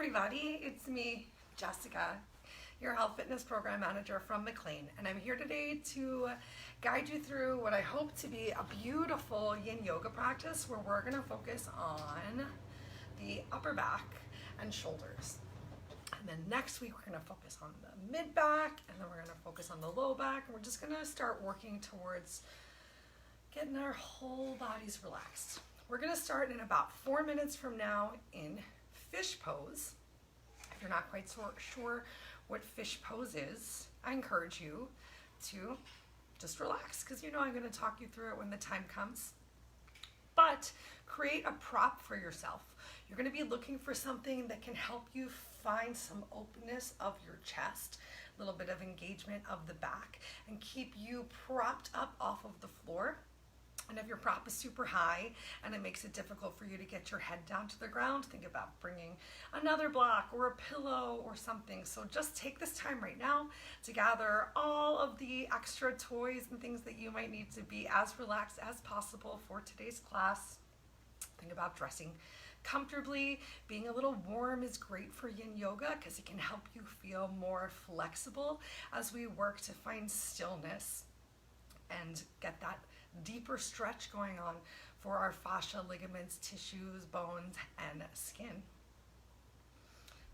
everybody, it's me, Jessica, your health fitness program manager from McLean, and I'm here today to guide you through what I hope to be a beautiful yin yoga practice where we're going to focus on the upper back and shoulders. And then next week we're going to focus on the mid back, and then we're going to focus on the low back, and we're just going to start working towards getting our whole bodies relaxed. We're going to start in about 4 minutes from now in fish pose. If you're not quite sure what fish pose is, I encourage you to just relax, because you know I'm going to talk you through it when the time comes. But create a prop for yourself. You're going to be looking for something that can help you find some openness of your chest, a little bit of engagement of the back, and keep you propped up off of the floor. And if your prop is super high and it makes it difficult for you to get your head down to the ground, think about bringing another block or a pillow or something. So just take this time right now to gather all of the extra toys and things that you might need to be as relaxed as possible for today's class. Think about dressing comfortably. Being a little warm is great for yin yoga because it can help you feel more flexible as we work to find stillness and get that deeper stretch going on for our fascia, ligaments, tissues, bones, and skin.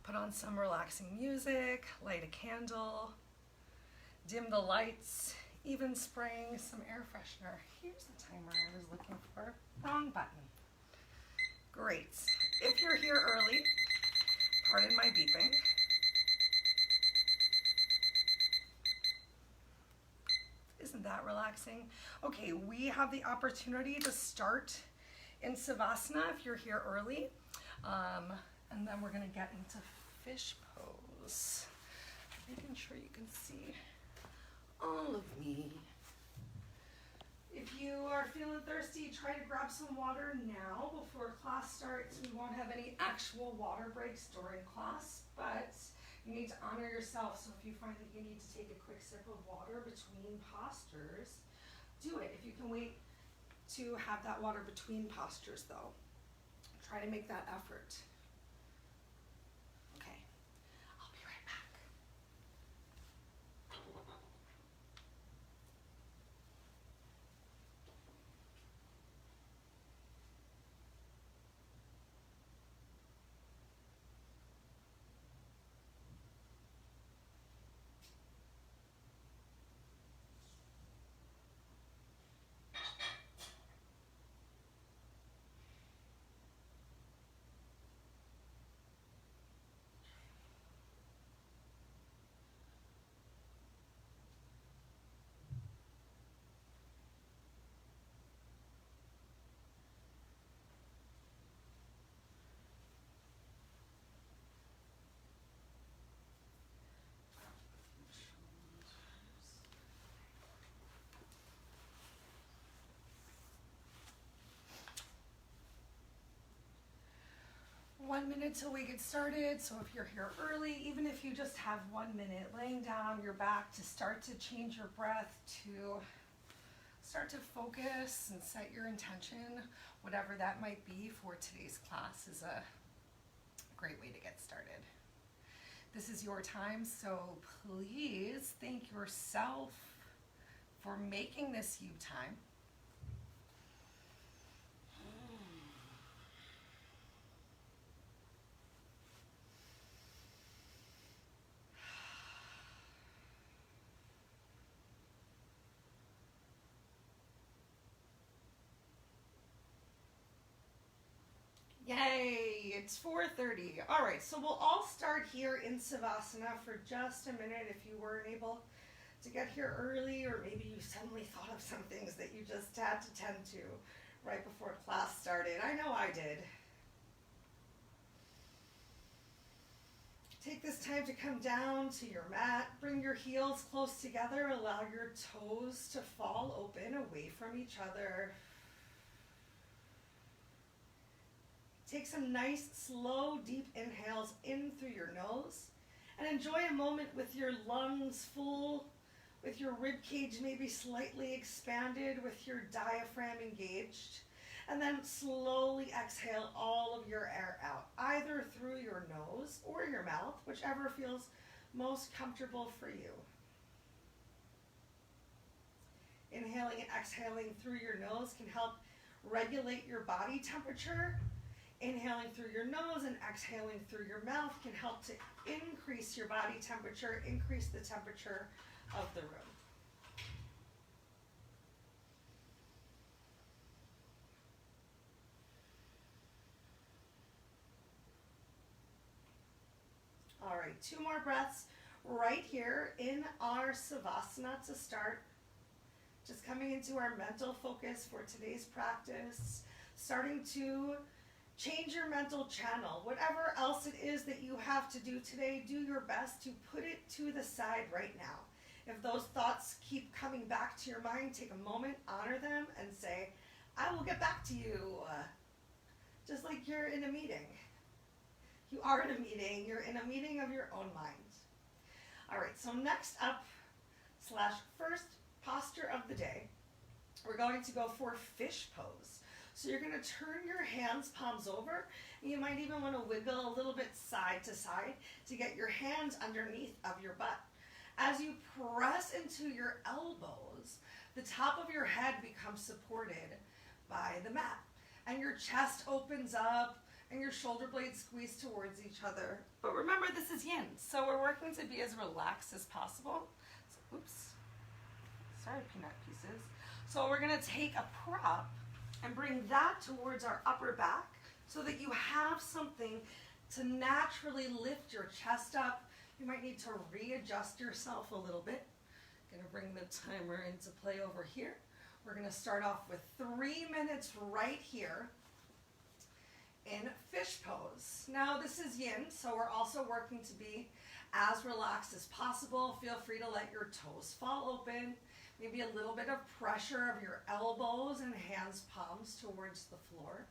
Put on some relaxing music, light a candle, dim the lights, even spraying some air freshener. Here's the timer I was looking for. Wrong button. Great. If you're here early, pardon my beeping. Isn't that relaxing? Okay, we have the opportunity to start in Savasana if you're here early. And then we're going to get into fish pose. Making sure you can see all of me. If you are feeling thirsty, try to grab some water now before class starts. We won't have any actual water breaks during class, but you need to honor yourself. So if you find that you need to take a quick sip of water between postures, do it. If you can wait to have that water between postures though, try to make that effort. Okay, I'll be right back. 1 minute till we get started. So if you're here early, even if you just have 1 minute, laying down your back to start to change your breath, to start to focus and set your intention, whatever that might be for today's class, is a great way to get started. This is your time, so please thank yourself for making this you time. Yay, it's 4:30. All right, so we'll all start here in Savasana for just a minute. If you weren't able to get here early, or maybe you suddenly thought of some things that you just had to tend to right before class started. I know I did. Take this time to come down to your mat. Bring your heels close together. Allow your toes to fall open away from each other. Take some nice, slow, deep inhales in through your nose, and enjoy a moment with your lungs full, with your rib cage maybe slightly expanded, with your diaphragm engaged. And then slowly exhale all of your air out, either through your nose or your mouth, whichever feels most comfortable for you. Inhaling and exhaling through your nose can help regulate your body temperature. Inhaling through your nose and exhaling through your mouth can help to increase your body temperature, increase the temperature of the room. All right, 2 more breaths right here in our Savasana to start. Just coming into our mental focus for today's practice, starting to change your mental channel. Whatever else it is that you have to do today, do your best to put it to the side right now. If those thoughts keep coming back to your mind, take a moment, honor them, and say, I will get back to you. Just like you're in a meeting. You are in a meeting. You're in a meeting of your own mind. All right, so next up, / first posture of the day, we're going to go for fish pose. So you're going to turn your hands palms over, and you might even want to wiggle a little bit side to side to get your hands underneath of your butt. As you press into your elbows, the top of your head becomes supported by the mat, and your chest opens up, and your shoulder blades squeeze towards each other. But remember, this is yin, so we're working to be as relaxed as possible. So, oops, sorry, peanut pieces. So we're gonna take a prop and bring that towards our upper back so that you have something to naturally lift your chest up. You might need to readjust yourself a little bit. Gonna bring the timer into play over here. We're gonna start off with 3 minutes right here in fish pose. Now this is yin, so we're also working to be as relaxed as possible. Feel free to let your toes fall open, maybe a little bit of pressure of your elbows and hands palms towards the floor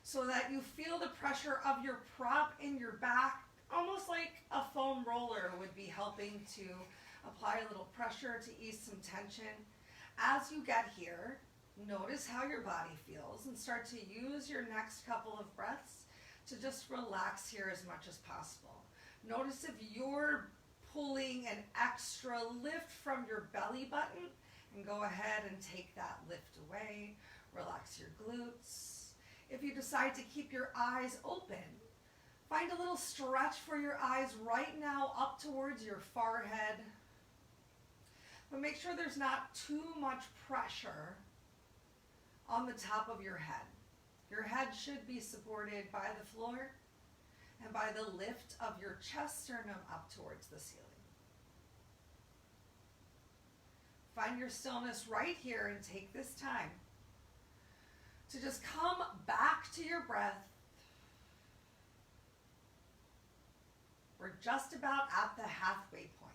so that you feel the pressure of your prop in your back, almost like a foam roller would be helping to apply a little pressure to ease some tension. As you get here, notice how your body feels and start to use your next couple of breaths to just relax here as much as possible. Notice if you're pulling an extra lift from your belly button, and go ahead and take that lift away. Relax your glutes. If you decide to keep your eyes open, find a little stretch for your eyes right now up towards your forehead. But make sure there's not too much pressure on the top of your head. Your head should be supported by the floor and by the lift of your chest sternum up towards the ceiling. Find your stillness right here and take this time to just come back to your breath. We're just about at the halfway point.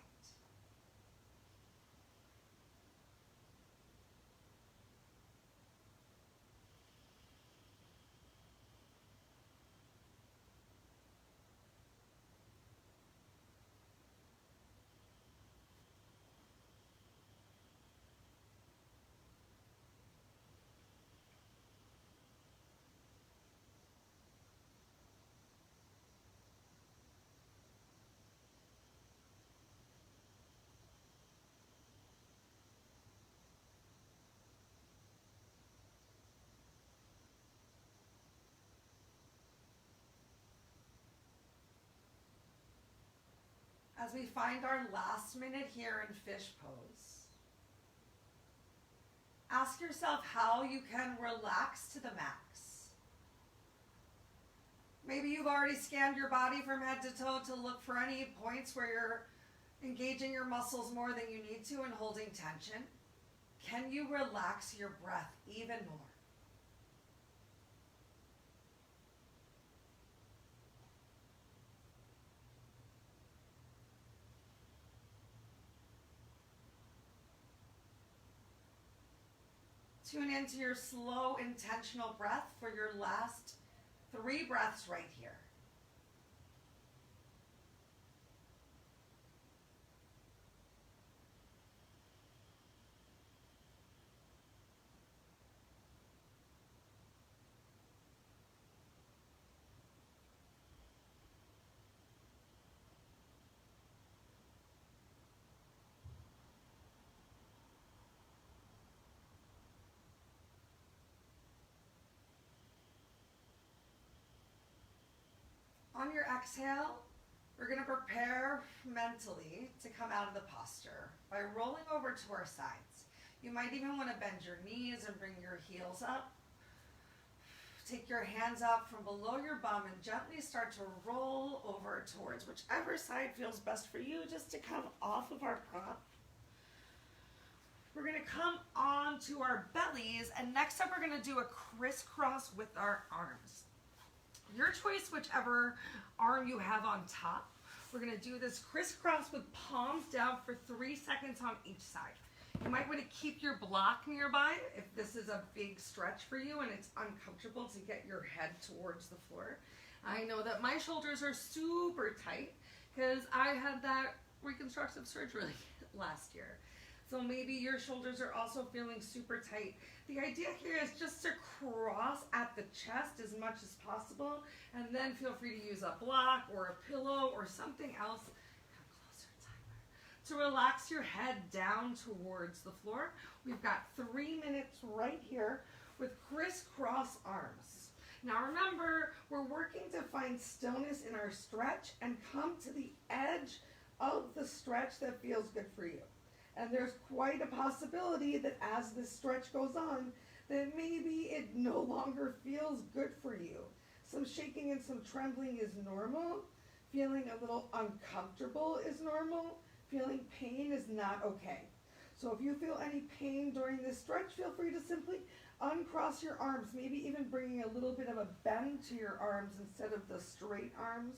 As we find our last minute here in fish pose, ask yourself how you can relax to the max. Maybe you've already scanned your body from head to toe to look for any points where you're engaging your muscles more than you need to and holding tension. Can you relax your breath even more? Tune into your slow, intentional breath for your last 3 breaths right here. exhale, we're going to prepare mentally to come out of the posture by rolling over to our sides. You might even want to bend your knees and bring your heels up. Take your hands up from below your bum and gently start to roll over towards whichever side feels best for you, just to come off of our prop. We're going to come onto our bellies, and next up we're going to do a crisscross with our arms. Your choice, whichever arm you have on top. We're going to do this crisscross with palms down for 3 seconds on each side. You might want to keep your block nearby if this is a big stretch for you and it's uncomfortable to get your head towards the floor. I know that my shoulders are super tight because I had that reconstructive surgery last year. So maybe your shoulders are also feeling super tight. The idea here is just to cross at the chest as much as possible, and then feel free to use a block or a pillow or something else. Come closer, Tyler. To relax your head down towards the floor. We've got 3 minutes right here with crisscross arms. Now remember, we're working to find stillness in our stretch and come to the edge of the stretch that feels good for you. And there's quite a possibility that as this stretch goes on, that maybe it no longer feels good for you. Some shaking and some trembling is normal. Feeling a little uncomfortable is normal. Feeling pain is not okay. So if you feel any pain during this stretch, feel free to simply uncross your arms, maybe even bringing a little bit of a bend to your arms instead of the straight arms.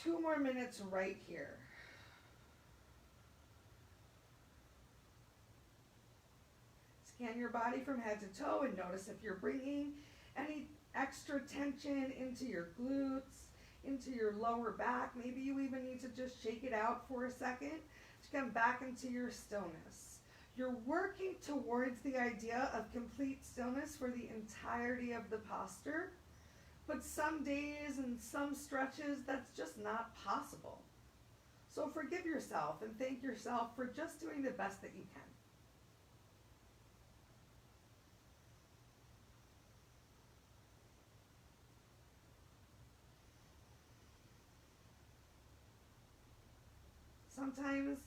2 more minutes right here. Scan your body from head to toe and notice if you're bringing any extra tension into your glutes, into your lower back. Maybe you even need to just shake it out for a second to come back into your stillness. You're working towards the idea of complete stillness for the entirety of the posture, but some days and some stretches that's just not possible. So forgive yourself and thank yourself for just doing the best that you can. Sometimes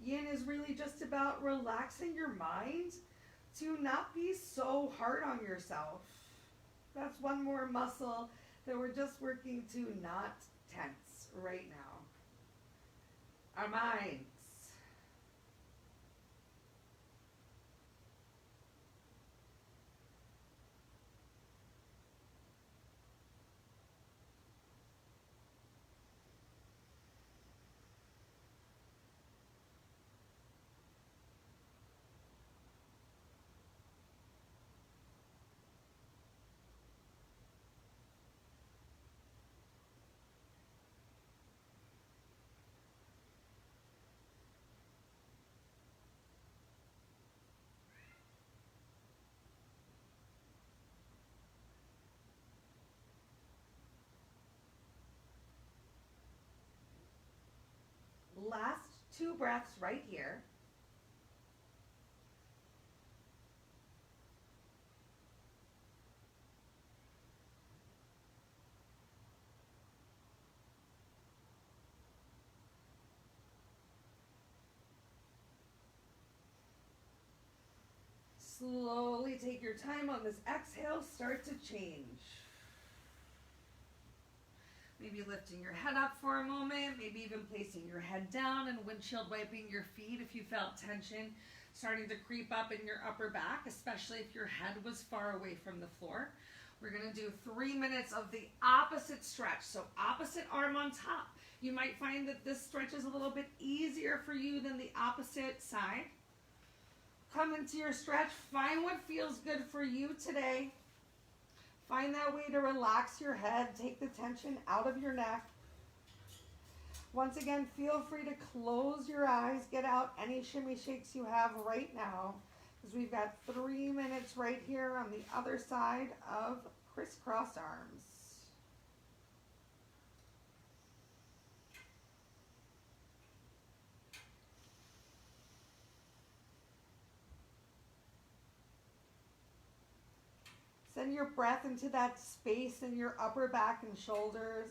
yin is really just about relaxing your mind to not be so hard on yourself. That's one more muscle that we're just working to not tense right now. Our minds. Last 2 breaths right here. Slowly take your time on this exhale, start to change. Maybe lifting your head up for a moment, maybe even placing your head down and windshield wiping your feet if you felt tension starting to creep up in your upper back, especially if your head was far away from the floor. We're going to do 3 minutes of the opposite stretch, so opposite arm on top. You might find that this stretch is a little bit easier for you than the opposite side. Come into your stretch, find what feels good for you today. Find that way to relax your head, take the tension out of your neck. Once again, feel free to close your eyes, get out any shimmy shakes you have right now, because we've got 3 minutes right here on the other side of crisscross arms. Send your breath into that space in your upper back and shoulders.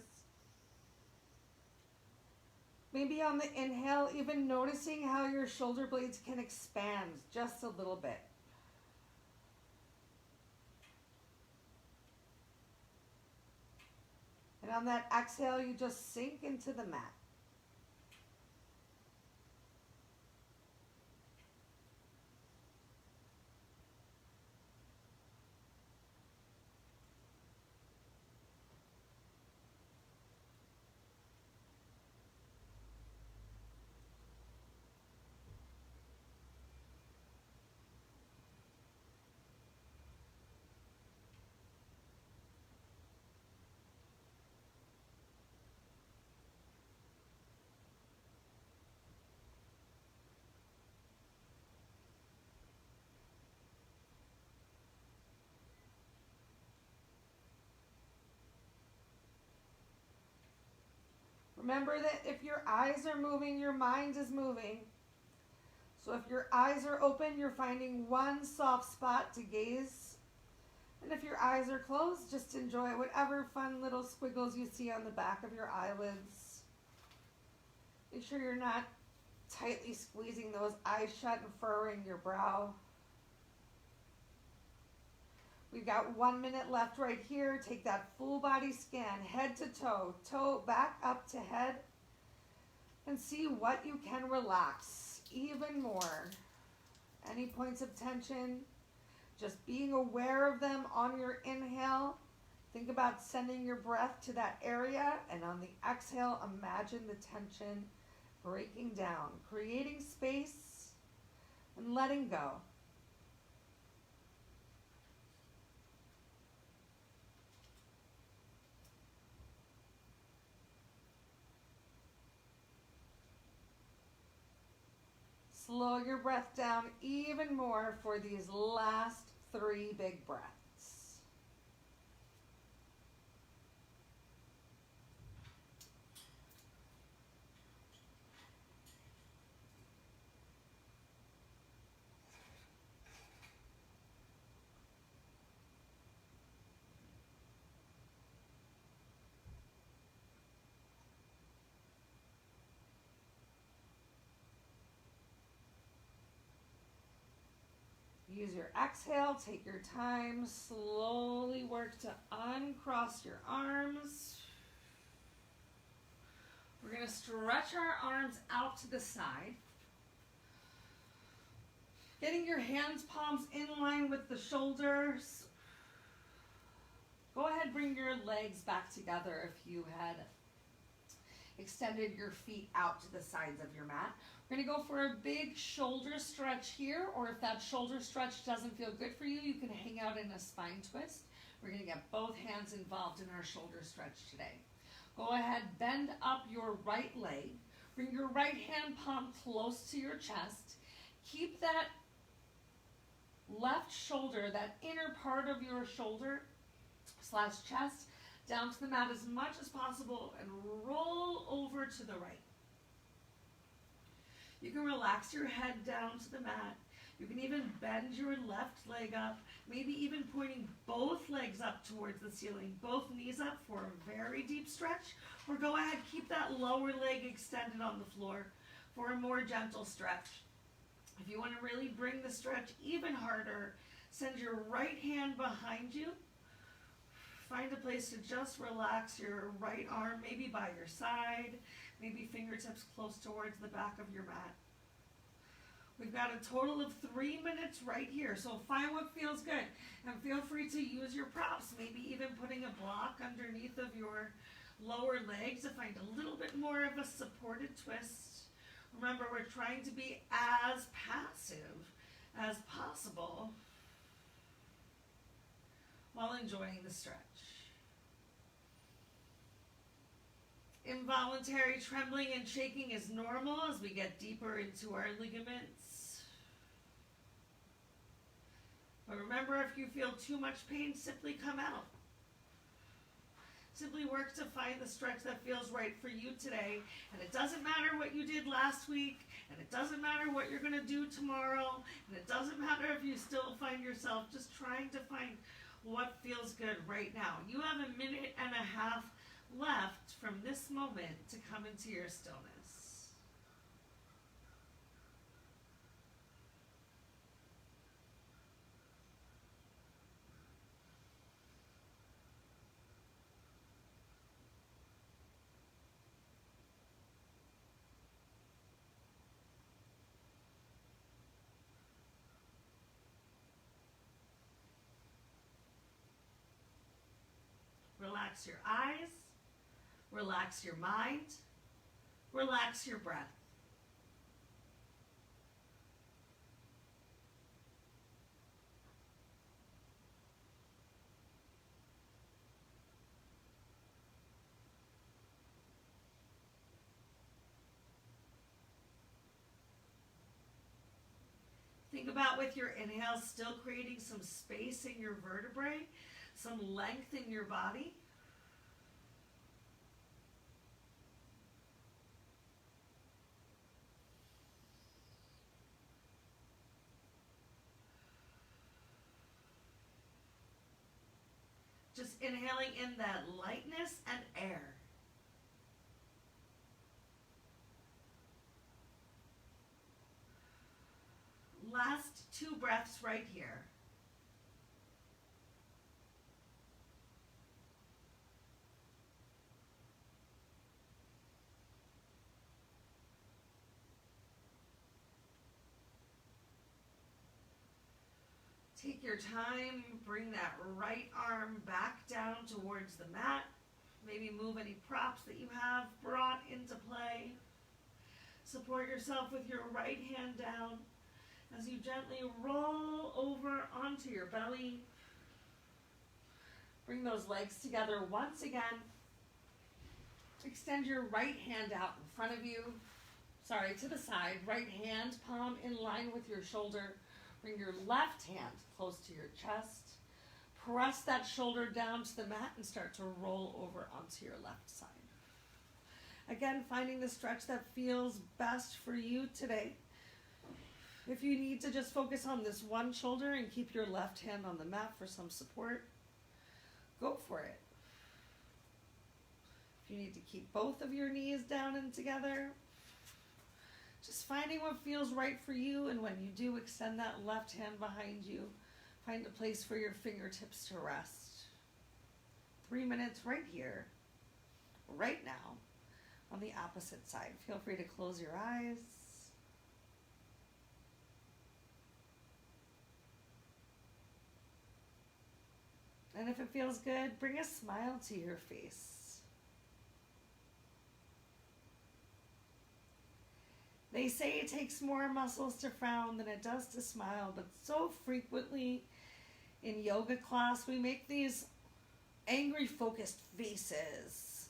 Maybe on the inhale, even noticing how your shoulder blades can expand just a little bit. And on that exhale, you just sink into the mat. Remember that if your eyes are moving, your mind is moving. So if your eyes are open, you're finding one soft spot to gaze. And if your eyes are closed, just enjoy whatever fun little squiggles you see on the back of your eyelids. Make sure you're not tightly squeezing those eyes shut and furrowing your brow. We've got 1 minute left right here. Take that full body scan, head to toe, toe back up to head, and see what you can relax even more. Any points of tension, just being aware of them on your inhale. Think about sending your breath to that area, and on the exhale, imagine the tension breaking down, creating space and letting go. Slow your breath down even more for these last 3 big breaths. Use your exhale, take your time, slowly work to uncross your arms. We're going to stretch our arms out to the side. Getting your hands, palms in line with the shoulders. Go ahead, bring your legs back together if you had extended your feet out to the sides of your mat. We're going to go for a big shoulder stretch here, or if that shoulder stretch doesn't feel good for you, you can hang out in a spine twist. We're going to get both hands involved in our shoulder stretch today. Go ahead, bend up your right leg. Bring your right hand palm close to your chest. Keep that left shoulder, that inner part of your shoulder / chest, down to the mat as much as possible and roll over to the right. You can relax your head down to the mat. You can even bend your left leg up, maybe even pointing both legs up towards the ceiling, both knees up for a very deep stretch, or go ahead, keep that lower leg extended on the floor for a more gentle stretch. If you want to really bring the stretch even harder, send your right hand behind you. Find a place to just relax your right arm, maybe by your side, maybe fingertips close towards the back of your mat. We've got a total of 3 minutes right here, so find what feels good. And feel free to use your props, maybe even putting a block underneath of your lower legs to find a little bit more of a supported twist. Remember, we're trying to be as passive as possible while enjoying the stretch. Involuntary trembling and shaking is normal as we get deeper into our ligaments. But remember, if you feel too much pain, simply come out. Simply work to find the stretch that feels right for you today. And it doesn't matter what you did last week, and it doesn't matter what you're going to do tomorrow, and it doesn't matter if you still find yourself just trying to find what feels good right now. You have a minute and a half left from this moment to come into your stillness. Relax your eyes, relax your mind, relax your breath. Think about with your inhale, still creating some space in your vertebrae, some length in your body. Just inhaling in that lightness and air. Last 2 breaths right here. Take your time, bring that right arm back down towards the mat. Maybe move any props that you have brought into play. Support yourself with your right hand down as you gently roll over onto your belly. Bring those legs together once again. Extend your right hand out in front of you. To the side. Right hand palm in line with your shoulder. Bring your left hand close to your chest. Press that shoulder down to the mat and start to roll over onto your left side. Again, finding the stretch that feels best for you today. If you need to just focus on this one shoulder and keep your left hand on the mat for some support, go for it. If you need to keep both of your knees down and together, just finding what feels right for you, and when you do, extend that left hand behind you. Find a place for your fingertips to rest. 3 minutes right here, right now, on the opposite side. Feel free to close your eyes. And if it feels good, bring a smile to your face. They say it takes more muscles to frown than it does to smile, but so frequently in yoga class, we make these angry, focused faces.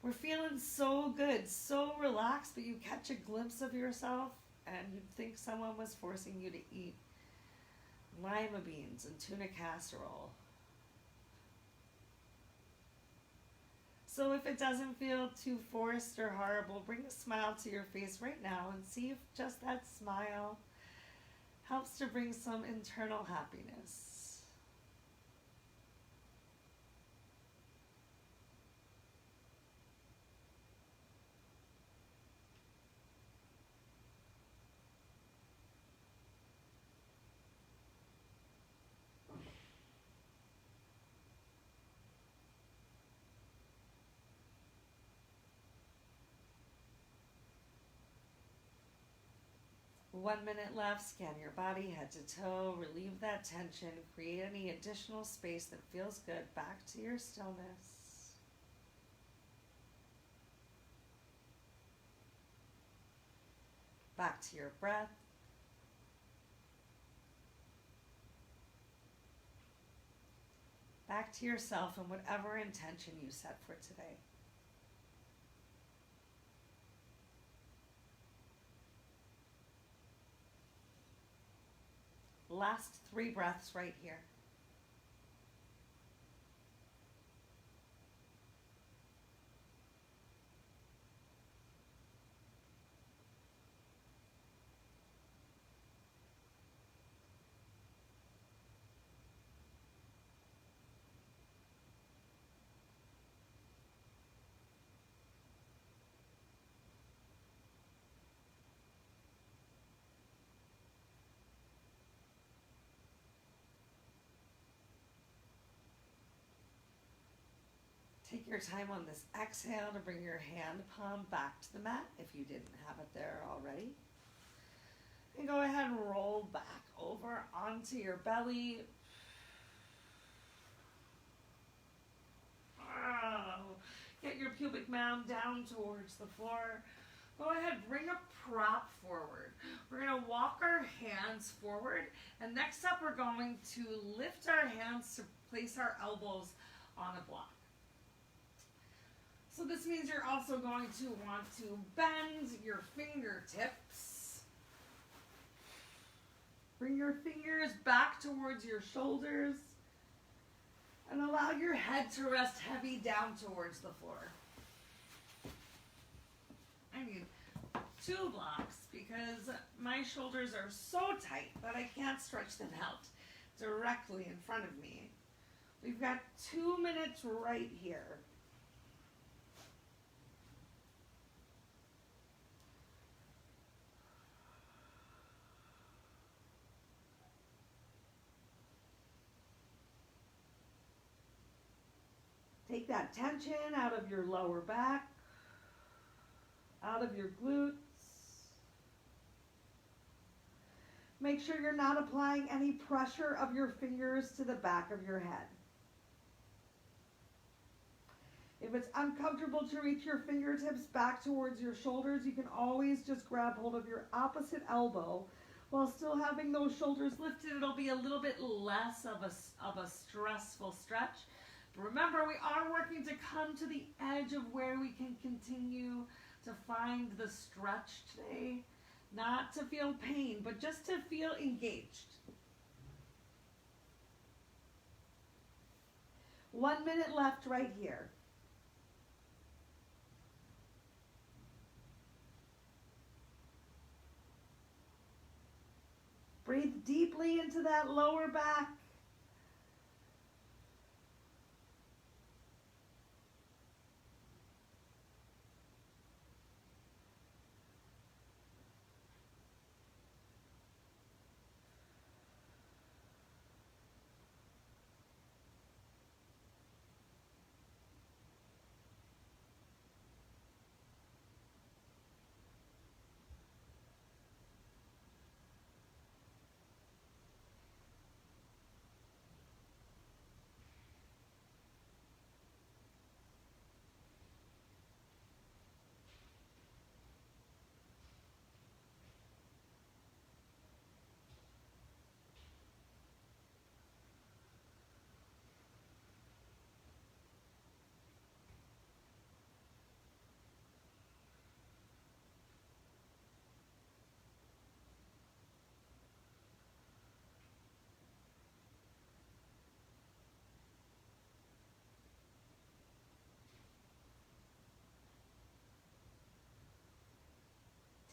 We're feeling so good, so relaxed, but you catch a glimpse of yourself and you'd think someone was forcing you to eat lima beans and tuna casserole. So if it doesn't feel too forced or horrible, bring a smile to your face right now and see if just that smile helps to bring some internal happiness. One minute left. Scan your body head to toe. Relieve that tension. Create any additional space that feels good. Back to your stillness. Back to your breath. Back to yourself and whatever intention you set for today. Last 3 breaths right here. your time on this exhale to bring your hand palm back to the mat if you didn't have it there already. And go ahead and roll back over onto your belly. Get your pubic mound down towards the floor. Go ahead, bring a prop forward. We're going to walk our hands forward, and next up we're going to lift our hands to place our elbows on a block. So this means you're also going to want to bend your fingertips. Bring your fingers back towards your shoulders and allow your head to rest heavy down towards the floor. I need 2 blocks because my shoulders are so tight that I can't stretch them out directly in front of me. We've got 2 minutes right here. Take that tension out of your lower back, out of your glutes. Make sure you're not applying any pressure of your fingers to the back of your head. If it's uncomfortable to reach your fingertips back towards your shoulders, you can always just grab hold of your opposite elbow while still having those shoulders lifted. It'll be a little bit less of a stressful stretch. But remember, we are working to come to the edge of where we can continue to find the stretch today. Not to feel pain, but just to feel engaged. 1 minute left right here. Breathe deeply into that lower back.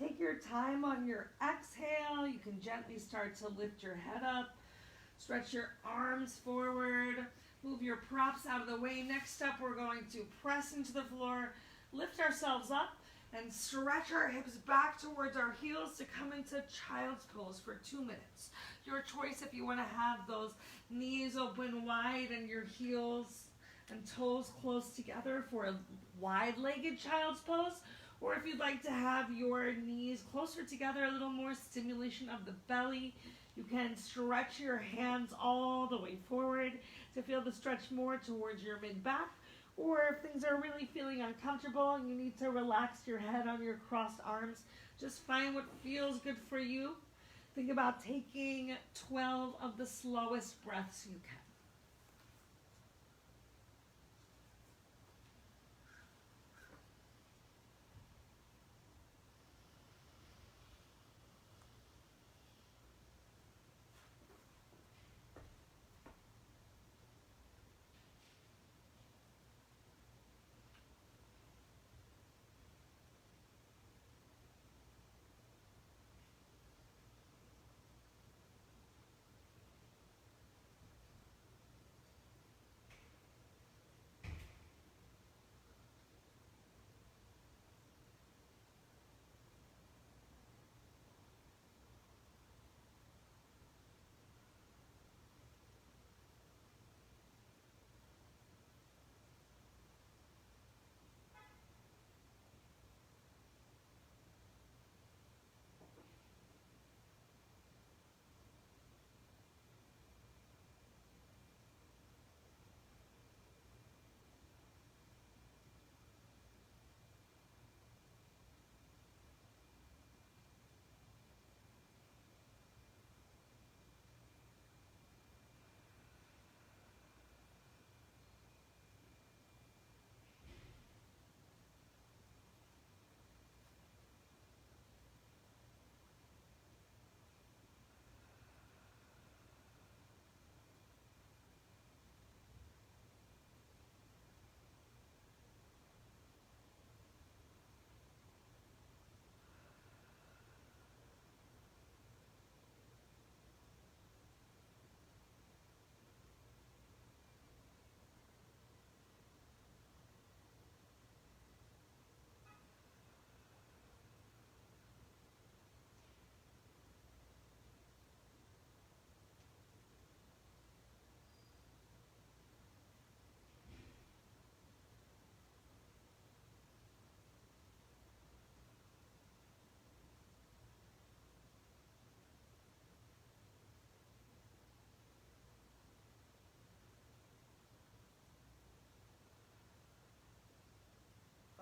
Take your time on your exhale. You can gently start to lift your head up. Stretch your arms forward. Move your props out of the way. Next up, we're going to press into the floor, lift ourselves up, and stretch our hips back towards our heels to come into child's pose for 2 minutes. Your choice if you want to have those knees open wide and your heels and toes close together for a wide-legged child's pose, or if you'd like to have your knees closer together, a little more stimulation of the belly, you can stretch your hands all the way forward to feel the stretch more towards your mid-back. Or if things are really feeling uncomfortable and you need to relax your head on your crossed arms, just find what feels good for you. Think about taking 12 of the slowest breaths you can.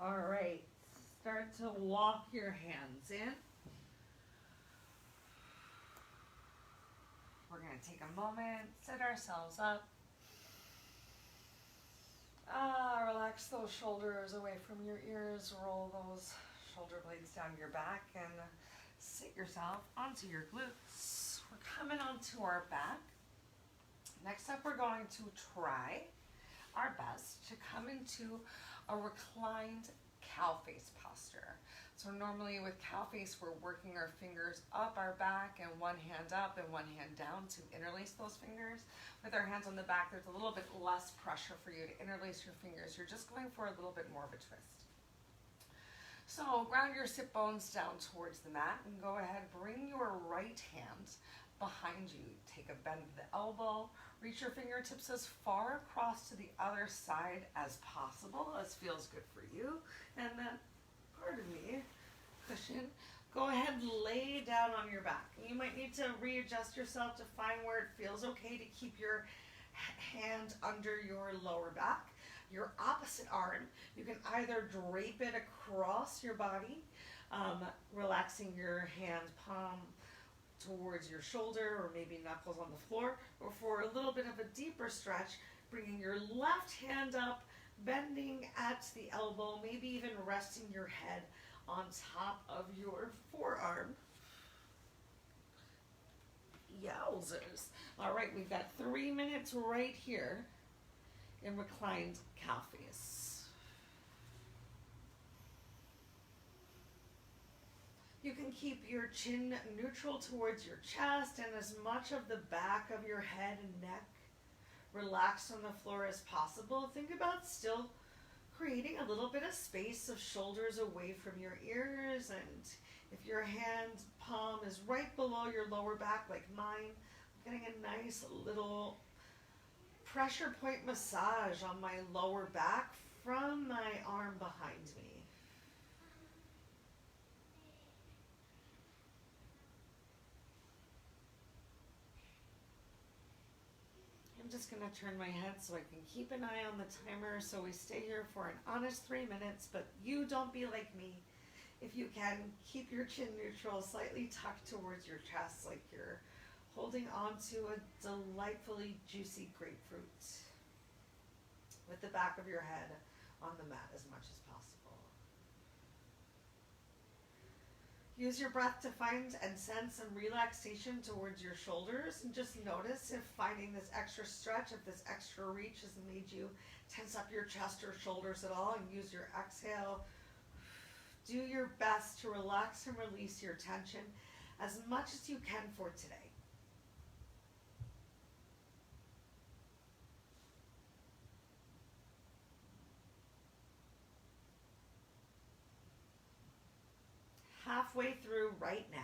All right. Start to walk your hands in. We're going to take a moment, sit ourselves up. Relax those shoulders away from your ears. Roll those shoulder blades down your back and sit yourself onto your glutes. We're coming onto our back. Next up, we're going to try our best to come into a reclined cow face posture. So normally with cow face, we're working our fingers up our back and one hand up and one hand down to interlace those fingers. With our hands on the back, there's a little bit less pressure for you to interlace your fingers. You're just going for a little bit more of a twist. So ground your sit bones down towards the mat and go ahead, bring your right hand behind you. Take a bend of the elbow, reach your fingertips as far across to the other side as possible, as feels good for you. And then, pardon me, cushion, go ahead and lay down on your back. You might need to readjust yourself to find where it feels okay to keep your hand under your lower back. Your opposite arm, you can either drape it across your body, relaxing your hand palm towards your shoulder or maybe knuckles on the floor, or for a little bit of a deeper stretch, bringing your left hand up, bending at the elbow, maybe even resting your head on top of your forearm. Yowzers. All right, we've got 3 minutes right here in reclined cow face. You can keep your chin neutral towards your chest and as much of the back of your head and neck relaxed on the floor as possible. Think about still creating a little bit of space of shoulders away from your ears, and if your hand palm is right below your lower back like mine, I'm getting a nice little pressure point massage on my lower back from my arm behind me. I'm just going to turn my head so I can keep an eye on the timer, so we stay here for an honest 3 minutes, but you don't be like me. If you can, keep your chin neutral, slightly tucked towards your chest like you're holding onto a delightfully juicy grapefruit with the back of your head on the mat as much as possible. Use your breath to find and send some relaxation towards your shoulders, and just notice if finding this extra stretch, if this extra reach has made you tense up your chest or shoulders at all, and use your exhale. Do your best to relax and release your tension as much as you can for today. Halfway through right now.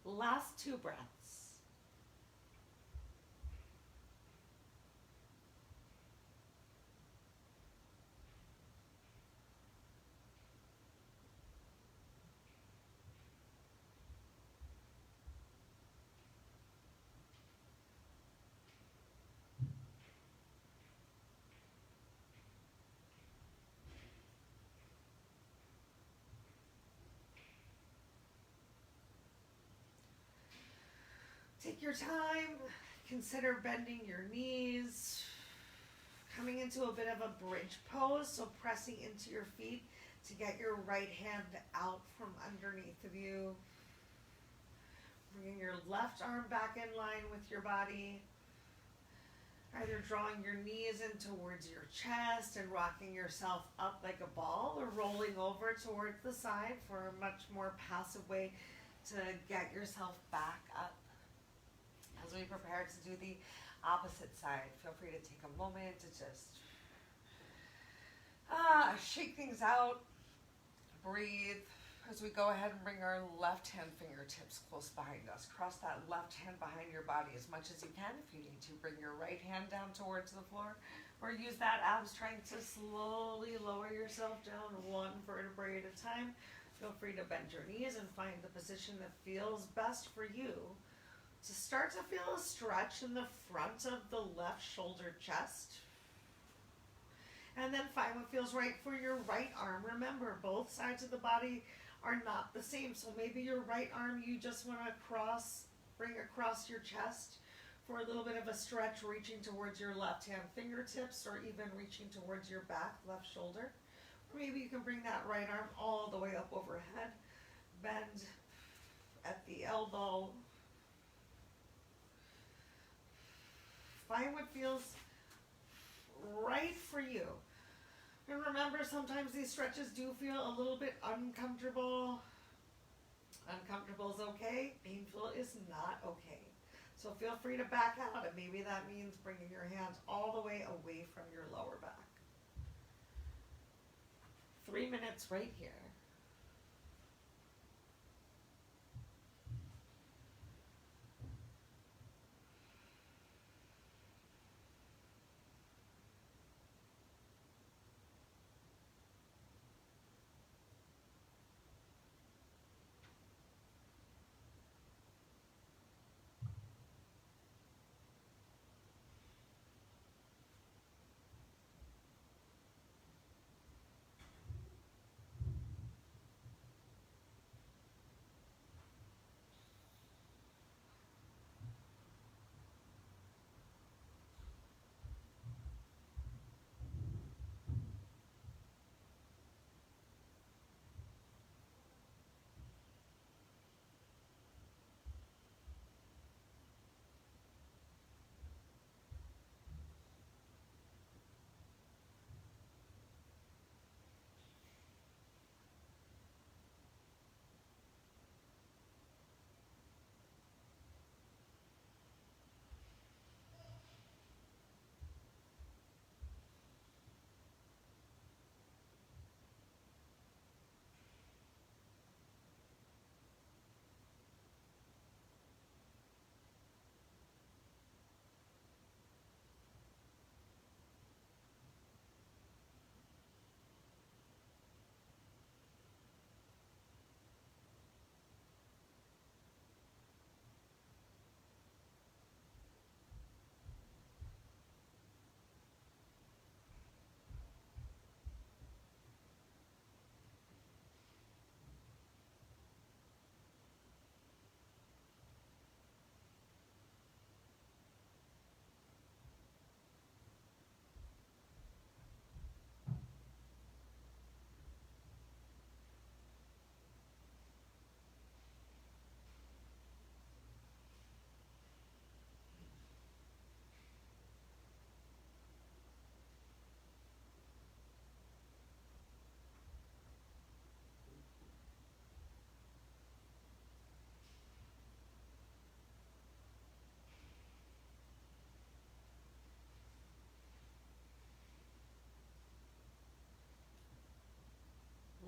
Last 2 breaths. Take your time, consider bending your knees, coming into a bit of a bridge pose, so pressing into your feet to get your right hand out from underneath of you. Bringing your left arm back in line with your body. Either drawing your knees in towards your chest and rocking yourself up like a ball, or rolling over towards the side for a much more passive way to get yourself back up. As we prepare to do the opposite side, feel free to take a moment to just shake things out, breathe. As we go ahead and bring our left hand fingertips close behind us, cross that left hand behind your body as much as you can. If you need to, bring your right hand down towards the floor, or use that ab strength to slowly lower yourself down one vertebrae at a time. Feel free to bend your knees and find the position that feels best for you. To start to feel a stretch in the front of the left shoulder chest. And then find what feels right for your right arm. Remember, both sides of the body are not the same. So maybe your right arm you just want to bring across your chest for a little bit of a stretch, reaching towards your left hand fingertips, or even reaching towards your back left shoulder. Or maybe you can bring that right arm all the way up overhead. Bend at the elbow. Find what feels right for you. And remember, sometimes these stretches do feel a little bit uncomfortable. Uncomfortable is okay. Painful is not okay. So feel free to back out, and maybe that means bringing your hands all the way away from your lower back. 3 minutes right here.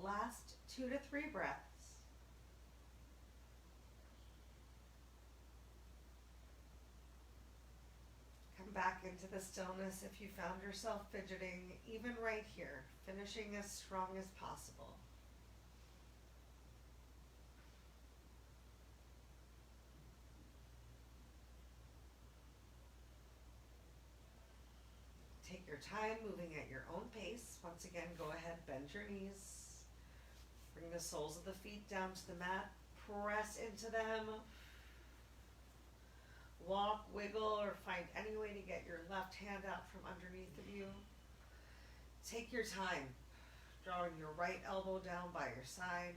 Last 2 to 3 breaths. Come back into the stillness if you found yourself fidgeting, even right here, finishing as strong as possible. Take your time, moving at your own pace. Once again, go ahead, bend your knees. Bring the soles of the feet down to the mat. Press into them. Walk, wiggle, or find any way to get your left hand out from underneath of you. Take your time, drawing your right elbow down by your side.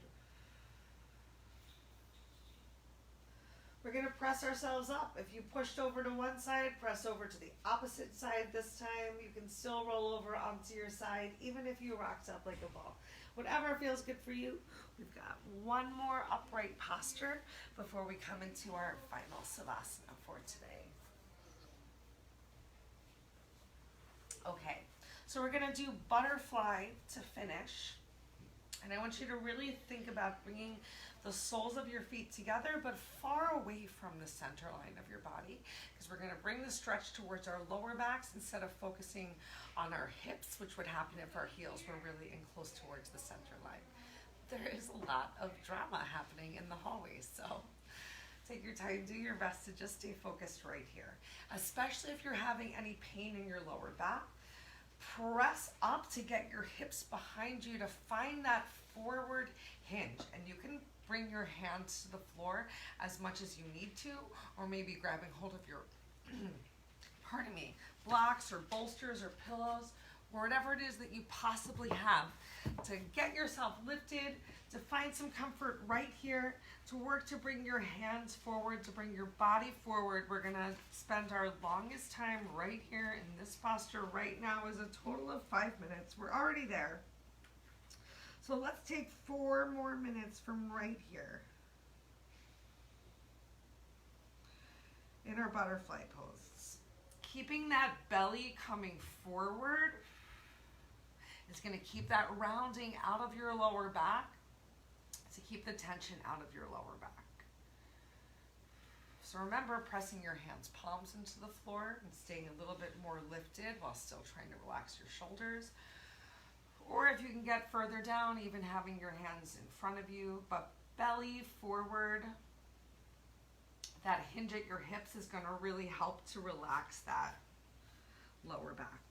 We're going to press ourselves up. If you pushed over to one side, press over to the opposite side this time. You can still roll over onto your side, even if you rocked up like a ball. Whatever feels good for you. We've got one more upright posture before we come into our final Savasana for today. Okay, so we're going to do butterfly to finish. And I want you to really think about bringing the soles of your feet together, but far away from the center line of your body, because we're going to bring the stretch towards our lower backs instead of focusing on our hips, which would happen if our heels were really in close towards the center line. There is a lot of drama happening in the hallways, so take your time, do your best to just stay focused right here. Especially if you're having any pain in your lower back, press up to get your hips behind you to find that forward hinge. And you can bring your hands to the floor as much as you need to, or maybe grabbing hold of your, pardon me, blocks or bolsters or pillows, or whatever it is that you possibly have to get yourself lifted, to find some comfort right here, to work to bring your hands forward, to bring your body forward. We're gonna spend our longest time right here in this posture right now is a total of 5 minutes. We're already there. So let's take 4 more minutes from right here in our butterfly pose. Keeping that belly coming forward is going to keep that rounding out of your lower back to keep the tension out of your lower back. So remember pressing your hands palms into the floor and staying a little bit more lifted while still trying to relax your shoulders. Or if you can get further down, even having your hands in front of you, but belly forward. That hinge at your hips is going to really help to relax that lower back.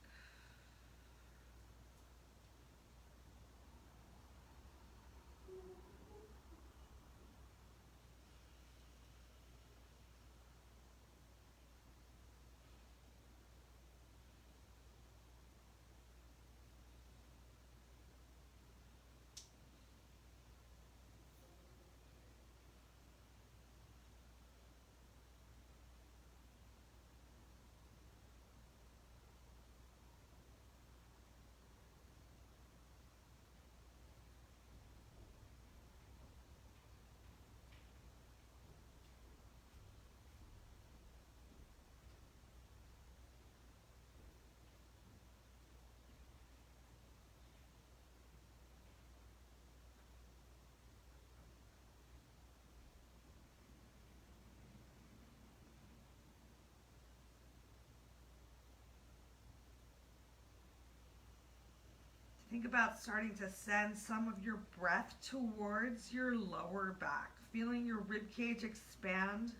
Think about starting to send some of your breath towards your lower back, feeling your rib cage expand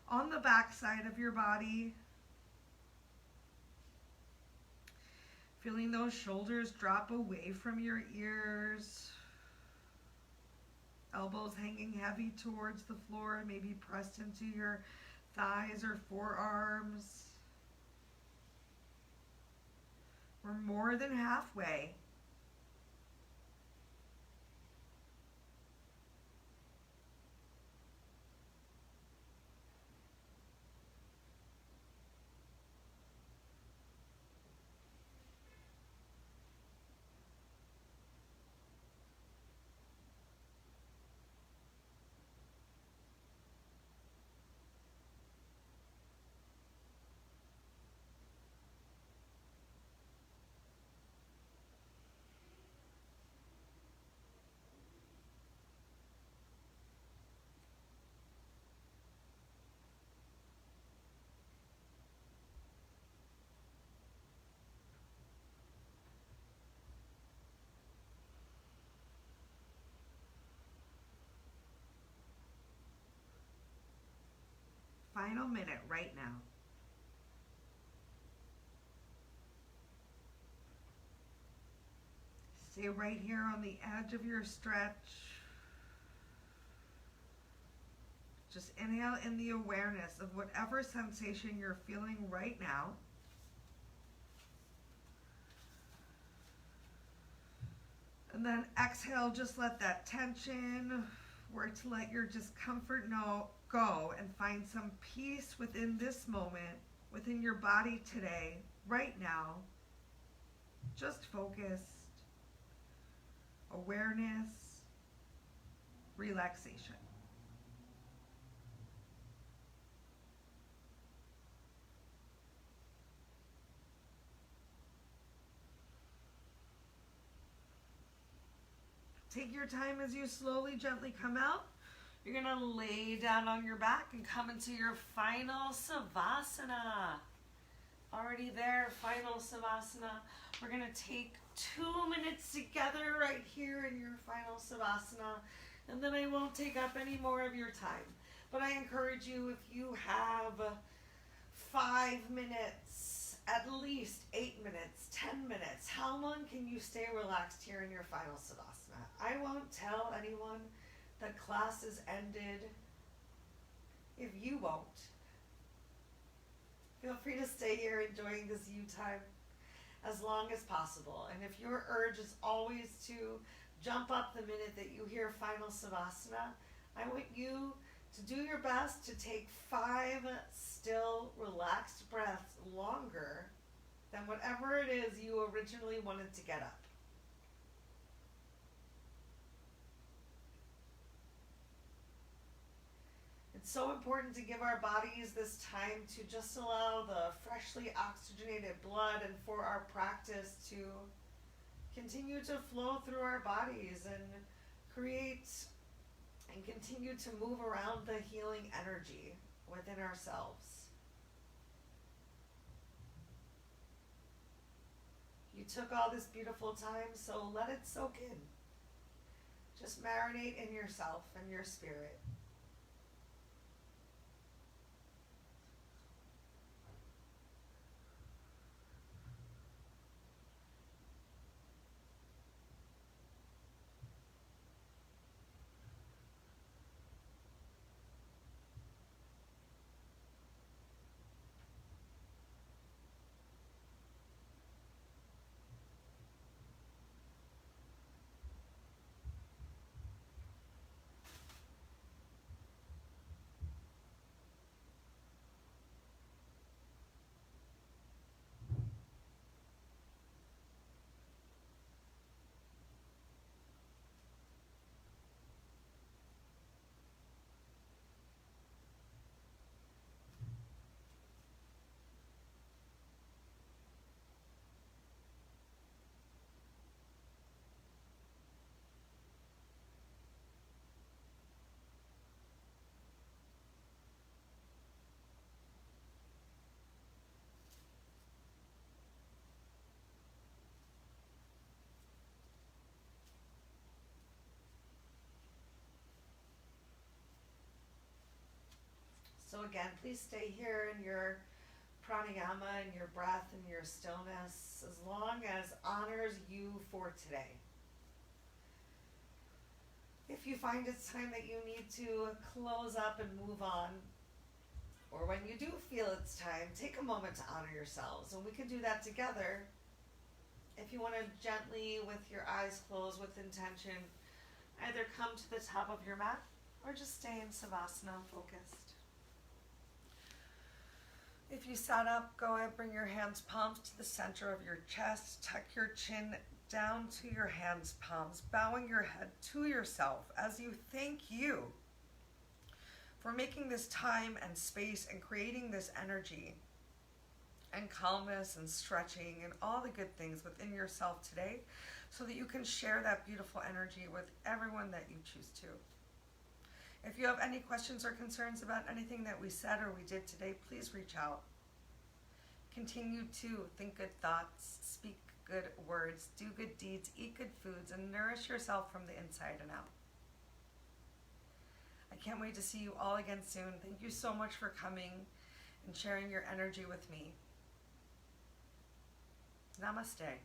on the back side of your body. Feeling those shoulders drop away from your ears. Elbows hanging heavy towards the floor, maybe pressed into your thighs or forearms. We're more than halfway. Final minute right now. Stay right here on the edge of your stretch. Just inhale in the awareness of whatever sensation you're feeling right now. And then exhale, just let that tension, work to let your discomfort go and find some peace within this moment, within your body today, right now. Just focused, awareness, relaxation. Take your time as you slowly, gently come out. You're going to lay down on your back and come into your final Savasana. Already there, final Savasana. We're going to take 2 minutes together right here in your final Savasana, and then I won't take up any more of your time. But I encourage you, if you have 5 minutes, at least 8 minutes, 10 minutes, how long can you stay relaxed here in your final Savasana? I won't tell anyone that class is ended if you won't. Feel free to stay here enjoying this you time as long as possible. And if your urge is always to jump up the minute that you hear final Savasana, I want you to do your best to take 5 still, relaxed breaths longer than whatever it is you originally wanted to get up. It's so important to give our bodies this time to just allow the freshly oxygenated blood and for our practice to continue to flow through our bodies and create and continue to move around the healing energy within ourselves. You took all this beautiful time, so let it soak in. Just marinate in yourself and your spirit. So again, please stay here in your pranayama and your breath and your stillness as long as honors you for today. If you find it's time that you need to close up and move on, or when you do feel it's time, take a moment to honor yourselves. And we can do that together. If you want to gently, with your eyes closed, with intention, either come to the top of your mat or just stay in Savasana focused. If you sat up, go ahead, bring your hands palms to the center of your chest, tuck your chin down to your hands palms, bowing your head to yourself as you thank you for making this time and space and creating this energy and calmness and stretching and all the good things within yourself today so that you can share that beautiful energy with everyone that you choose to. If you have any questions or concerns about anything that we said or we did today, please reach out. Continue to think good thoughts, speak good words, do good deeds, eat good foods, and nourish yourself from the inside and out. I can't wait to see you all again soon. Thank you so much for coming and sharing your energy with me. Namaste.